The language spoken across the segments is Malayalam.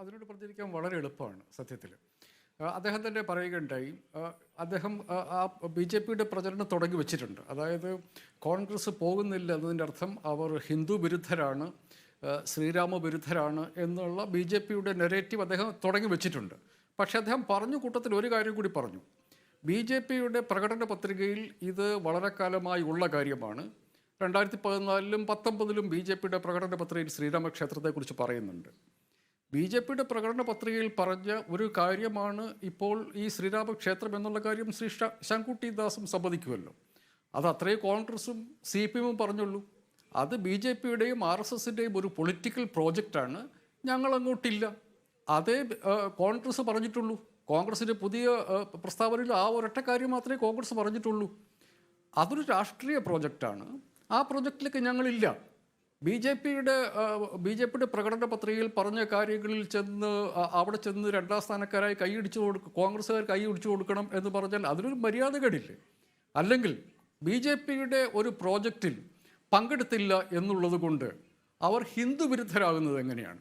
അതിനോട് പ്രതികരിക്കാൻ വളരെ എളുപ്പമാണ് സത്യത്തിൽ. അദ്ദേഹം തന്നെ പറയുകയുണ്ടായി, അദ്ദേഹം ആ ബി ജെ പിയുടെ പ്രചരണം തുടങ്ങി വെച്ചിട്ടുണ്ട്. അതായത് കോൺഗ്രസ് പോകുന്നില്ല എന്നതിൻ്റെ അർത്ഥം അവർ ഹിന്ദു വിരുദ്ധരാണ്, ശ്രീരാമ വിരുദ്ധരാണ് എന്നുള്ള ബി ജെ പിയുടെ നെറേറ്റീവ് അദ്ദേഹം തുടങ്ങി വെച്ചിട്ടുണ്ട്. പക്ഷേ അദ്ദേഹം പറഞ്ഞു കൂട്ടത്തിൽ ഒരു കാര്യം കൂടി പറഞ്ഞു. ബി ജെ പിയുടെ പ്രകടന പത്രികയിൽ ഇത് വളരെ കാലമായി ഉള്ള കാര്യമാണ്. 2014-ലും 2019-ലും ബി ജെ പിയുടെ പ്രകടന പത്രികയിൽ ശ്രീരാമക്ഷേത്രത്തെക്കുറിച്ച് പറയുന്നുണ്ട്. ബി ജെ പിയുടെ പ്രകടന പത്രികയിൽ പറഞ്ഞ ഒരു കാര്യമാണ് ഇപ്പോൾ ഈ ശ്രീരാമക്ഷേത്രം എന്നുള്ള കാര്യം ശ്രീ ശങ്കുട്ടി ദാസും സമ്മതിക്കുമല്ലോ. അത് അത്രയും കോൺഗ്രസും സി പി എമ്മും പറഞ്ഞുള്ളൂ. അത് ബി ജെ പിയുടെയും ആർ എസ് എസിൻ്റെയും ഒരു പൊളിറ്റിക്കൽ പ്രോജക്റ്റാണ്, ഞങ്ങളങ്ങോട്ടില്ല. അതേ കോൺഗ്രസ് പറഞ്ഞിട്ടുള്ളൂ. കോൺഗ്രസിൻ്റെ പുതിയ പ്രസ്താവനയിൽ ആ ഒരൊറ്റ കാര്യം മാത്രമേ കോൺഗ്രസ് പറഞ്ഞിട്ടുള്ളൂ. അതൊരു രാഷ്ട്രീയ പ്രോജക്റ്റാണ്, ആ പ്രോജക്റ്റിലേക്ക് ഞങ്ങളില്ല. ബി ജെ പിയുടെ പ്രകടന പത്രികയിൽ പറഞ്ഞ കാര്യങ്ങളിൽ അവിടെ ചെന്ന് രണ്ടാം സ്ഥാനക്കാരായി കോൺഗ്രസ്സുകാർ കൈയടിച്ചു കൊടുക്കണം എന്ന് പറഞ്ഞാൽ അതിനൊരു മര്യാദകേടില്ലേ? അല്ലെങ്കിൽ ബി ജെ പിയുടെ ഒരു പ്രോജക്റ്റിൽ പങ്കെടുത്തില്ല എന്നുള്ളത് കൊണ്ട് അവർ ഹിന്ദു വിരുദ്ധരാകുന്നത് എങ്ങനെയാണ്?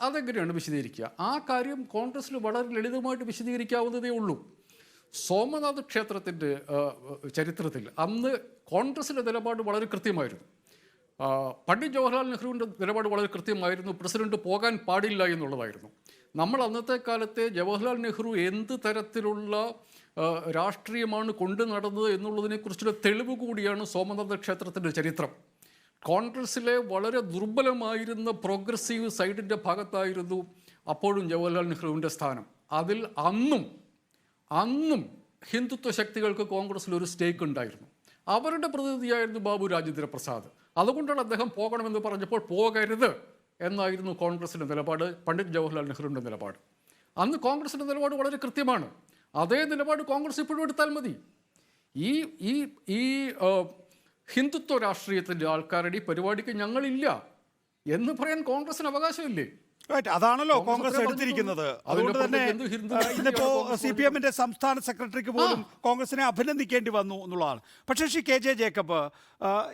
അതെങ്ങനെയാണ് വിശദീകരിക്കുക? ആ കാര്യം കോൺഗ്രസ്സിൽ വളരെ ലളിതമായിട്ട് വിശദീകരിക്കാവുന്നതേ ഉള്ളൂ. സോമനാഥ് ക്ഷേത്രത്തിൻ്റെ ചരിത്രത്തിൽ അന്ന് കോൺഗ്രസിൻ്റെ നിലപാട് വളരെ കൃത്യമായിരുന്നു. പണ്ഡിറ്റ് ജവഹർലാൽ നെഹ്റുവിൻ്റെ നിലപാട് വളരെ കൃത്യമായിരുന്നു. പ്രസിഡന്റ് പോകാൻ പാടില്ല എന്നുള്ളതായിരുന്നു. നമ്മൾ അന്നത്തെ കാലത്തെ ജവഹർലാൽ നെഹ്റു എന്ത് തരത്തിലുള്ള രാഷ്ട്രീയമാണ് കൊണ്ടു നടന്നത് എന്നുള്ളതിനെക്കുറിച്ചുള്ള തെളിവ് കൂടിയാണ് സോമനാഥ ക്ഷേത്രത്തിൻ്റെ ചരിത്രം. കോൺഗ്രസ്സിലെ വളരെ ദുർബലമായിരുന്ന പ്രോഗ്രസീവ് സൈഡിൻ്റെ ഭാഗത്തായിരുന്നു അപ്പോഴും ജവഹർലാൽ നെഹ്റുവിൻ്റെ സ്ഥാനം. അതിൽ അന്നും ഹിന്ദുത്വ ശക്തികൾക്ക് കോൺഗ്രസ്സിൽ ഒരു സ്റ്റേക്ക് ഉണ്ടായിരുന്നു. അവരുടെ പ്രതിനിധിയായിരുന്നു ബാബു രാജേന്ദ്ര പ്രസാദ്. അതുകൊണ്ടാണ് അദ്ദേഹം പോകണമെന്ന് പറഞ്ഞപ്പോൾ പോകരുത് എന്നായിരുന്നു കോൺഗ്രസിൻ്റെ നിലപാട്, പണ്ഡിറ്റ് ജവഹർലാൽ നെഹ്റുവിൻ്റെ നിലപാട്. അന്ന് കോൺഗ്രസിൻ്റെ നിലപാട് വളരെ കൃത്യമാണ്. അതേ നിലപാട് കോൺഗ്രസ് ഇപ്പോഴും എടുത്താൽ മതി. ഈ ഹിന്ദുത്വ രാഷ്ട്രീയത്തിൻ്റെ ആൾക്കാരുടെ ഈ പരിപാടിക്ക് ഞങ്ങളില്ല എന്ന് പറയാൻ കോൺഗ്രസിന് അവകാശമില്ലേ? അതാണല്ലോ കോൺഗ്രസ് എടുത്തിരിക്കുന്നത്. അതുകൊണ്ട് തന്നെ ഇന്നിപ്പോ സി പി എമ്മിന്റെ സംസ്ഥാന സെക്രട്ടറിക്ക് പോലും കോൺഗ്രസിനെ അഭിനന്ദിക്കേണ്ടി വന്നു എന്നുള്ളതാണ്. പക്ഷേ ശ്രീ കെ ജെ ജേക്കബ്,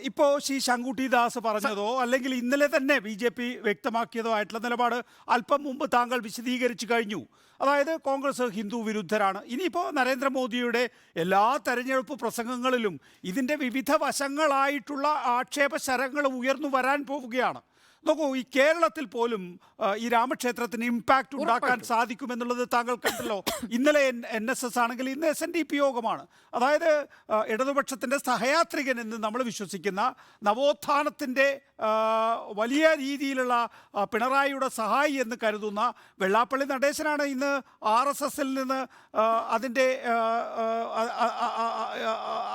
ഇപ്പോ ശ്രീ ശങ്കുട്ടി ദാസ് പറഞ്ഞതോ അല്ലെങ്കിൽ ഇന്നലെ തന്നെ ബി ജെ പി വ്യക്തമാക്കിയതോ ആയിട്ടുള്ള നിലപാട് അല്പം മുമ്പ് താങ്കൾ വിശദീകരിച്ചു കഴിഞ്ഞു. അതായത് കോൺഗ്രസ് ഹിന്ദു വിരുദ്ധരാണ്. ഇനിയിപ്പോൾ നരേന്ദ്രമോദിയുടെ എല്ലാ തെരഞ്ഞെടുപ്പ് പ്രസംഗങ്ങളിലും ഇതിൻ്റെ വിവിധ വശങ്ങളായിട്ടുള്ള ആക്ഷേപ ശരങ്ങൾ ഉയർന്നു വരാൻ പോവുകയാണ്. നോക്കൂ, ഈ കേരളത്തിൽ പോലും ഈ രാമക്ഷേത്രത്തിന് ഇമ്പാക്റ്റ് ഉണ്ടാക്കാൻ സാധിക്കുമെന്നുള്ളത് താങ്കൾ കണ്ടല്ലോ. ഇന്നലെ NSS ആണെങ്കിൽ ഇന്ന് SNDP യോഗമാണ്. അതായത് ഇടതുപക്ഷത്തിൻ്റെ സഹയാത്രികൻ എന്ന് നമ്മൾ വിശ്വസിക്കുന്ന നവോത്ഥാനത്തിൻ്റെ വലിയ രീതിയിലുള്ള പിണറായിയുടെ സഹായി എന്ന് കരുതുന്ന വെള്ളാപ്പള്ളി നടേശനാണ് ഇന്ന് RSSൽ നിന്ന് അതിൻ്റെ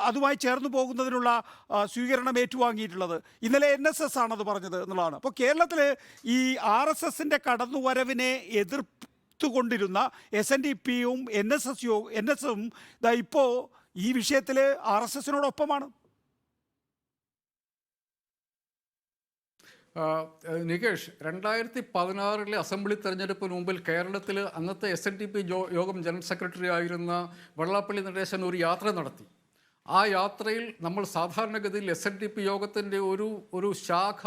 അതുമായി ചേർന്ന് പോകുന്നതിനുള്ള സ്വീകരണം ഏറ്റുവാങ്ങിയിട്ടുള്ളത്. ഇന്നലെ NSS ആണത് പറഞ്ഞത് എന്നുള്ളതാണ്. അപ്പോൾ കേരളത്തിൽ ഈ RSSൻ്റെ കടന്നുവരവിനെ എതിർത്തുകൊണ്ടിരുന്ന SNDPയും NSSും ഇപ്പോൾ ഈ വിഷയത്തിൽ RSSനോടൊപ്പമാണ്. നികേഷ്, 2016 അസംബ്ലി തെരഞ്ഞെടുപ്പിന് മുമ്പിൽ കേരളത്തിൽ അന്നത്തെ SNDP യോഗം ജനറൽ സെക്രട്ടറി ആയിരുന്ന വെള്ളാപ്പള്ളി നടേശൻ ഒരു യാത്ര നടത്തി. ആ യാത്രയിൽ നമ്മൾ സാധാരണഗതിയിൽ SNDP യോഗത്തിൻ്റെ ഒരു ശാഖ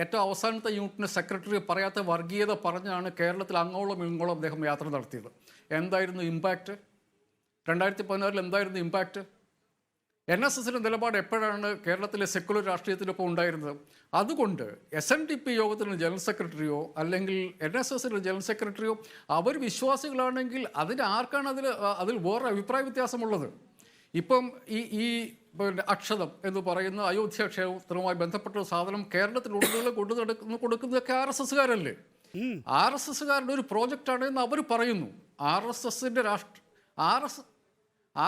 ഏറ്റവും അവസാനത്തെ യൂണിറ്റിന് സെക്രട്ടറി പറയാത്ത വർഗീയത പറഞ്ഞാണ് കേരളത്തിൽ അങ്ങോളം ഇങ്ങോളം അദ്ദേഹം യാത്ര നടത്തിയത്. എന്തായിരുന്നു ഇമ്പാക്റ്റ്? 2016 എന്തായിരുന്നു ഇമ്പാക്റ്റ്? NSSൻ്റെ നിലപാട് എപ്പോഴാണ് കേരളത്തിലെ സെക്കുലർ രാഷ്ട്രീയത്തിനൊപ്പം ഉണ്ടായിരുന്നത്? അതുകൊണ്ട് SNDP യോഗത്തിന് ജനറൽ സെക്രട്ടറിയോ അല്ലെങ്കിൽ NSSൻ്റെ ജനറൽ സെക്രട്ടറിയോ അവർ വിശ്വാസികളാണെങ്കിൽ ആർക്കാണ് അതിൽ വേറെ അഭിപ്രായ വ്യത്യാസമുള്ളത്? ഇപ്പം ഈ അക്ഷതം എന്ന് പറയുന്ന അയോധ്യ ക്ഷേത്രവുമായി ബന്ധപ്പെട്ട സാധനം കേരളത്തിലുടനീളം കൊടുക്കുന്നതൊക്കെ RSSകാരല്ലേ? RSSകാരുടെ ഒരു പ്രോജക്റ്റാണ് എന്ന് അവർ പറയുന്നു.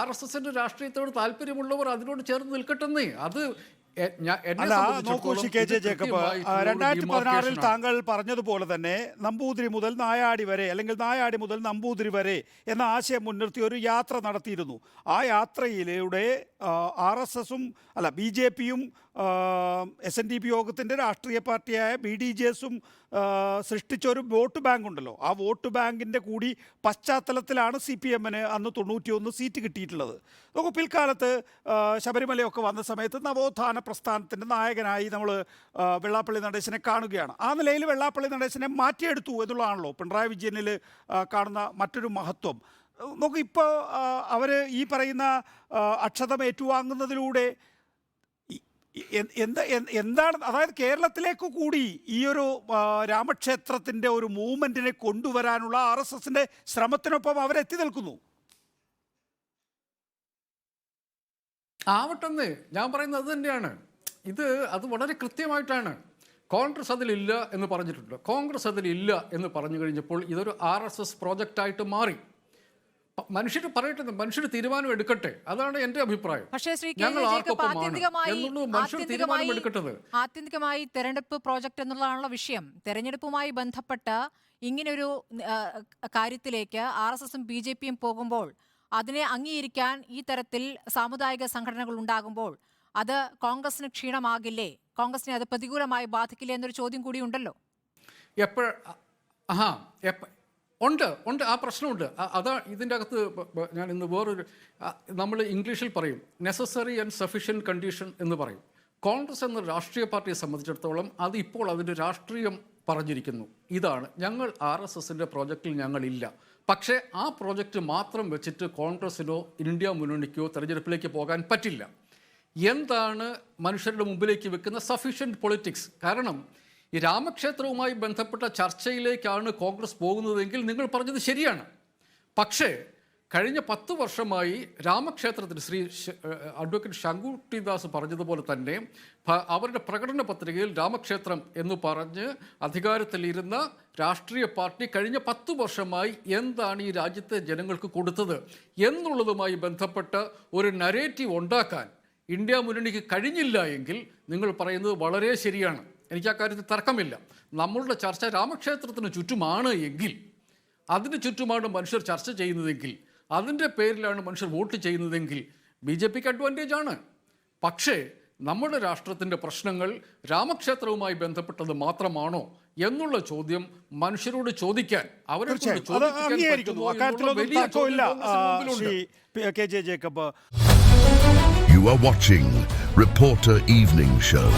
RSSൻ്റെ രാഷ്ട്രീയത്തോട് താല്പര്യമുള്ളവർ അതിനോട് ചേർന്ന് നിൽക്കട്ടെന്നേ. അത് നോക്കൂ ശ്രീ കെ ജെ ജേക്കബ്, 2016 താങ്കൾ പറഞ്ഞതുപോലെ തന്നെ നമ്പൂതിരി മുതൽ നായാടി വരെ അല്ലെങ്കിൽ നായാടി മുതൽ നമ്പൂതിരി വരെ എന്ന ആശയം മുൻനിർത്തി ഒരു യാത്ര നടത്തിയിരുന്നു. ആ യാത്രയിലൂടെ RSSും BJPയും SNDP യോഗത്തിൻ്റെ രാഷ്ട്രീയ പാർട്ടിയായ BDJS-ഉം സൃഷ്ടിച്ചൊരു വോട്ട് ബാങ്ക് ഉണ്ടല്ലോ. ആ വോട്ട് ബാങ്കിൻ്റെ കൂടി പശ്ചാത്തലത്തിലാണ് CPM-ന് അന്ന് 91 സീറ്റ് കിട്ടിയിട്ടുള്ളത്. നമുക്ക് പിൽക്കാലത്ത് ശബരിമലയൊക്കെ വന്ന സമയത്ത് നവോത്ഥാന പ്രസ്ഥാനത്തിൻ്റെ നായകനായി നമ്മൾ വെള്ളാപ്പള്ളി നടേശനെ കാണുകയാണ്. ആ നിലയിൽ വെള്ളാപ്പള്ളി നടേശനെ മാറ്റിയെടുത്തു എന്നുള്ളതാണല്ലോ പിണറായി വിജയനിൽ കാണുന്ന മറ്റൊരു മഹത്വം. നോക്ക്, ഇപ്പോൾ അവർ ഈ പറയുന്ന അക്ഷതം ഏറ്റുവാങ്ങുന്നതിലൂടെ എന്താണ്, അതായത് കേരളത്തിലേക്ക് കൂടി ഈ ഒരു രാമക്ഷേത്രത്തിൻ്റെ ഒരു മൂവ്മെൻറ്റിനെ കൊണ്ടുവരാനുള്ള RSSന്റെ ശ്രമത്തിനൊപ്പം അവരെത്തി നിൽക്കുന്നു. ആവട്ടെന്ന് ഞാൻ പറയുന്നത് അത് തന്നെയാണ്. അത് വളരെ കൃത്യമായിട്ടാണ്. കോൺഗ്രസ് അതിലില്ല എന്ന് പറഞ്ഞിട്ടുണ്ട്. കോൺഗ്രസ് അതിലില്ല എന്ന് പറഞ്ഞു കഴിഞ്ഞപ്പോൾ ഇതൊരു RSS പ്രോജക്റ്റായിട്ട് മാറി. മനുഷ്യർ പറയട്ടെ, മനുഷ്യർ തീരുമാനം എടുക്കട്ടെ, അതാണ് എന്റെ അഭിപ്രായം. ഞങ്ങൾ ആർക്കൊപ്പമാണ് എന്നുള്ളത് മനുഷ്യർ തീരുമാനം എടുക്കട്ടത്. ആത്യന്തികമായി തെരഞ്ഞെടുപ്പ് പ്രോജക്റ്റ് എന്നുള്ളതാണുള്ള വിഷയം. തെരഞ്ഞെടുപ്പുമായി ബന്ധപ്പെട്ട് ഇങ്ങനൊരു കാര്യത്തിലേക്ക് RSSും BJPയും പോകുമ്പോൾ അതിനെ അംഗീകരിക്കാൻ ഈ തരത്തിൽ സാമുദായിക സംഘടനകൾ ഉണ്ടാകുമ്പോൾ അത് കോൺഗ്രസിന് ക്ഷീണമാകില്ലേ? കോൺഗ്രസിനെ അത് പ്രതികൂലമായി ബാധിക്കില്ലേ എന്നൊരു ചോദ്യം കൂടി ഉണ്ടല്ലോ. ഉണ്ട്, ആ പ്രശ്നമുണ്ട്. അതാ ഇതിൻ്റെ അകത്ത് ഞാൻ ഇന്ന് വേറൊരു, നമ്മൾ ഇംഗ്ലീഷിൽ പറയും നെസസറി ആൻഡ് സഫീഷ്യൻറ്റ് കണ്ടീഷൻ എന്ന് പറയും. കോൺഗ്രസ് എന്ന രാഷ്ട്രീയ പാർട്ടിയെ സംബന്ധിച്ചിടത്തോളം അത് ഇപ്പോൾ അതിൻ്റെ രാഷ്ട്രീയം പറഞ്ഞിരിക്കുന്നു. ഇതാണ്, ഞങ്ങൾ RSSന്റെ പ്രോജക്റ്റിൽ ഞങ്ങളില്ല. പക്ഷേ ആ പ്രോജക്റ്റ് മാത്രം വെച്ചിട്ട് കോൺഗ്രസിനോ ഇന്ത്യ മുന്നണിക്കോ തെരഞ്ഞെടുപ്പിലേക്ക് പോകാൻ പറ്റില്ല. എന്താണ് മനുഷ്യരുടെ മുമ്പിലേക്ക് വെക്കുന്ന സഫീഷ്യൻറ്റ് പൊളിറ്റിക്സ്? കാരണം ഈ രാമക്ഷേത്രവുമായി ബന്ധപ്പെട്ട ചർച്ചയിലേക്കാണ് കോൺഗ്രസ് പോകുന്നതെങ്കിൽ നിങ്ങൾ പറഞ്ഞത് ശരിയാണ്. പക്ഷേ കഴിഞ്ഞ 10 വർഷമായി രാമക്ഷേത്രത്തിന് അഡ്വക്കേറ്റ് ശങ്കുട്ടിദാസ് പറഞ്ഞതുപോലെ തന്നെ അവരുടെ പ്രകടന പത്രികയിൽ രാമക്ഷേത്രം എന്ന് പറഞ്ഞ് അധികാരത്തിലിരുന്ന രാഷ്ട്രീയ പാർട്ടി കഴിഞ്ഞ 10 വർഷമായി എന്താണ് ഈ രാജ്യത്തെ ജനങ്ങൾക്ക് കൊടുത്തത് എന്നുള്ളതുമായി ബന്ധപ്പെട്ട് ഒരു നരേറ്റീവ് ഉണ്ടാക്കാൻ ഇന്ത്യ മുന്നണിക്ക് കഴിഞ്ഞില്ല എങ്കിൽ നിങ്ങൾ പറയുന്നത് വളരെ ശരിയാണ്. എനിക്ക് ആ കാര്യത്തിൽ തർക്കമില്ല. നമ്മളുടെ ചർച്ച രാമക്ഷേത്രത്തിന് ചുറ്റുമാണ് എങ്കിൽ, അതിന് ചുറ്റുമാണ് മനുഷ്യർ ചർച്ച ചെയ്യുന്നതെങ്കിൽ, അതിൻ്റെ പേരിലാണ് മനുഷ്യർ വോട്ട് ചെയ്യുന്നതെങ്കിൽ BJPക്ക് അഡ്വാൻറ്റേജ് ആണ്. പക്ഷേ നമ്മുടെ രാഷ്ട്രത്തിൻ്റെ പ്രശ്നങ്ങൾ രാമക്ഷേത്രവുമായി ബന്ധപ്പെട്ടത് മാത്രമാണോ എന്നുള്ള ചോദ്യം മനുഷ്യരോട് ചോദിക്കാൻ അവരെ You are watching Reporter Evening Show.